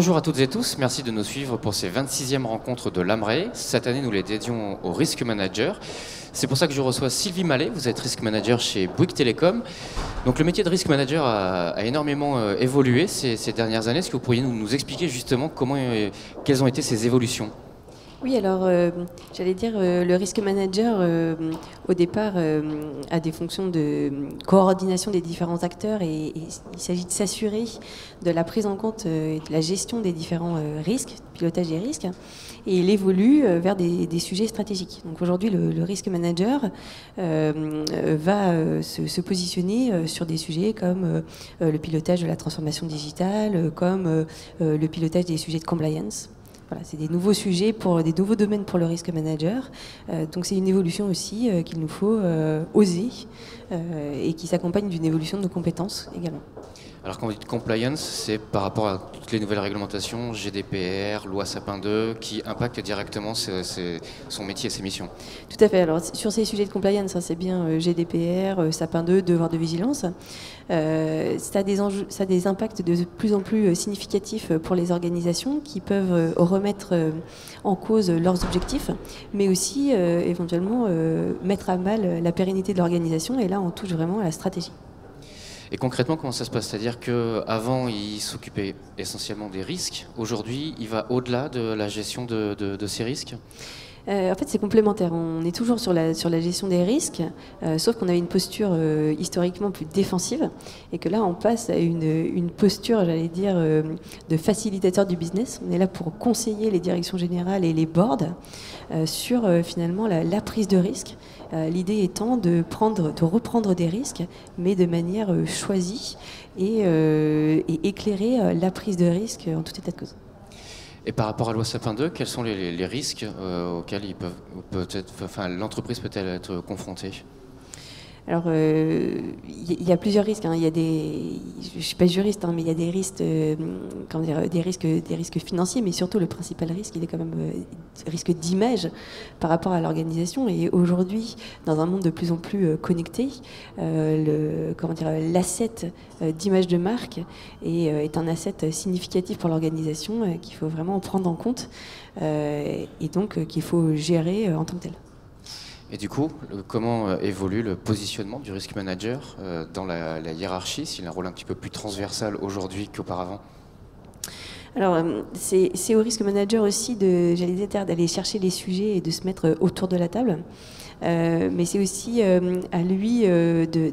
Bonjour à toutes et tous, merci de nous suivre pour ces 26e rencontres de l'AMRE. Cette année, nous les dédions au Risk Manager. C'est pour ça que je reçois Sylvie Mallet, vous êtes Risk Manager chez Bouygues Télécom. Donc le métier de Risk Manager a énormément évolué ces dernières années. Est-ce que vous pourriez nous expliquer justement quelles ont été ces évolutions ? Oui, alors j'allais dire le risk manager au départ a des fonctions de coordination des différents acteurs et il s'agit de s'assurer de la prise en compte et de la gestion des différents risques, pilotage des risques, et il évolue vers des sujets stratégiques. Donc aujourd'hui, le risk manager va se positionner sur des sujets comme le pilotage de la transformation digitale, comme le pilotage des sujets de compliance. Voilà, c'est des nouveaux sujets, des nouveaux domaines pour le risk manager. Donc c'est une évolution aussi qu'il nous faut oser et qui s'accompagne d'une évolution de nos compétences également. Alors quand vous dites compliance, c'est par rapport à toutes les nouvelles réglementations, GDPR, loi Sapin 2, qui impactent directement son métier et ses missions. Tout à fait. Alors sur ces sujets de compliance, c'est bien GDPR, Sapin 2, devoir de vigilance. Ça a des impacts de plus en plus significatifs pour les organisations qui peuvent remettre en cause leurs objectifs, mais aussi éventuellement mettre à mal la pérennité de l'organisation. Et là, on touche vraiment à la stratégie. Et concrètement, comment ça se passe? C'est-à-dire qu'avant, il s'occupait essentiellement des risques. Aujourd'hui, il va au-delà de la gestion de ces risques? En fait, c'est complémentaire. On est toujours sur la gestion des risques, sauf qu'on avait une posture historiquement plus défensive, et que là, on passe à une posture, j'allais dire, de facilitateur du business. On est là pour conseiller les directions générales et les boards sur finalement la prise de risque. L'idée étant de reprendre des risques, mais de manière choisie et éclairer la prise de risque en tout état de cause. Et par rapport à loi Sapin 2, quels sont les risques auxquels l'entreprise peut-elle être confrontée? Alors, il y a plusieurs risques. Hein. Je ne suis pas juriste, mais il y a des risques, des risques financiers, mais surtout le principal risque, il est quand même risque d'image par rapport à l'organisation. Et aujourd'hui, dans un monde de plus en plus connecté, l'asset d'image de marque est un asset significatif pour l'organisation qu'il faut vraiment prendre en compte et donc qu'il faut gérer en tant que tel. Et du coup, comment évolue le positionnement du risk manager dans la hiérarchie, s'il a un rôle un petit peu plus transversal aujourd'hui qu'auparavant? Alors, c'est au risk manager aussi d'aller chercher les sujets et de se mettre autour de la table. Mais c'est aussi à lui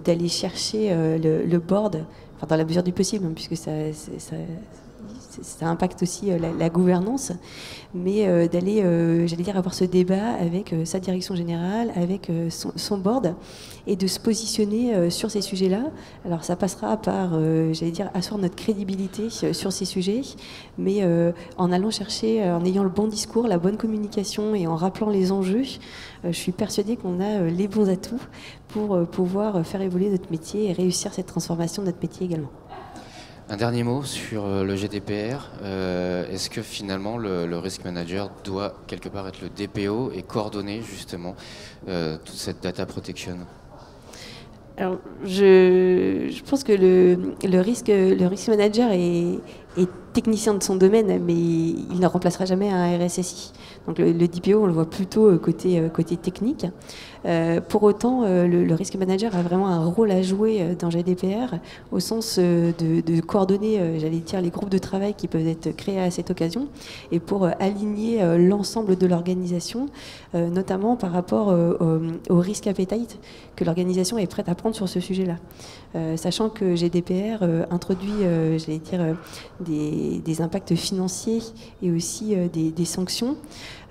d'aller chercher le board, enfin, dans la mesure du possible, hein, puisque ça impacte aussi la gouvernance, mais d'aller, j'allais dire, avoir ce débat avec sa direction générale, avec son board, et de se positionner sur ces sujets-là. Alors ça passera par, j'allais dire, asseoir notre crédibilité sur ces sujets, mais en allant chercher, en ayant le bon discours, la bonne communication et en rappelant les enjeux, je suis persuadée qu'on a les bons atouts pour pouvoir faire évoluer notre métier et réussir cette transformation de notre métier également. Un dernier mot sur le GDPR. Est-ce que finalement le risk manager doit quelque part être le DPO et coordonner justement toute cette data protection? Alors, je pense que le risk manager est technicien de son domaine, mais il ne remplacera jamais un RSSI. Donc le DPO, on le voit plutôt côté technique. Pour autant, le risk manager a vraiment un rôle à jouer dans GDPR, au sens de coordonner, j'allais dire, les groupes de travail qui peuvent être créés à cette occasion, et pour aligner l'ensemble de l'organisation, notamment par rapport au risk appetite que l'organisation est prête à prendre sur ce sujet-là. Sachant que GDPR introduit, j'allais dire, des impacts financiers et aussi des sanctions.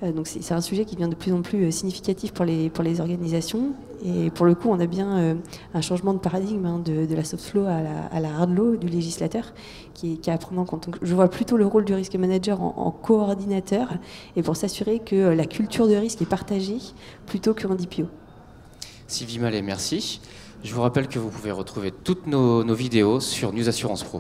Donc c'est un sujet qui devient de plus en plus significatif pour les organisations. Et pour le coup, on a bien un changement de paradigme, hein, de la soft law à la hard law du législateur qui est à prendre en compte. Donc je vois plutôt le rôle du risk manager en coordinateur et pour s'assurer que la culture de risque est partagée plutôt qu'en DPO. Sylvie Mallet, merci. Je vous rappelle que vous pouvez retrouver toutes nos vidéos sur News Assurance Pro.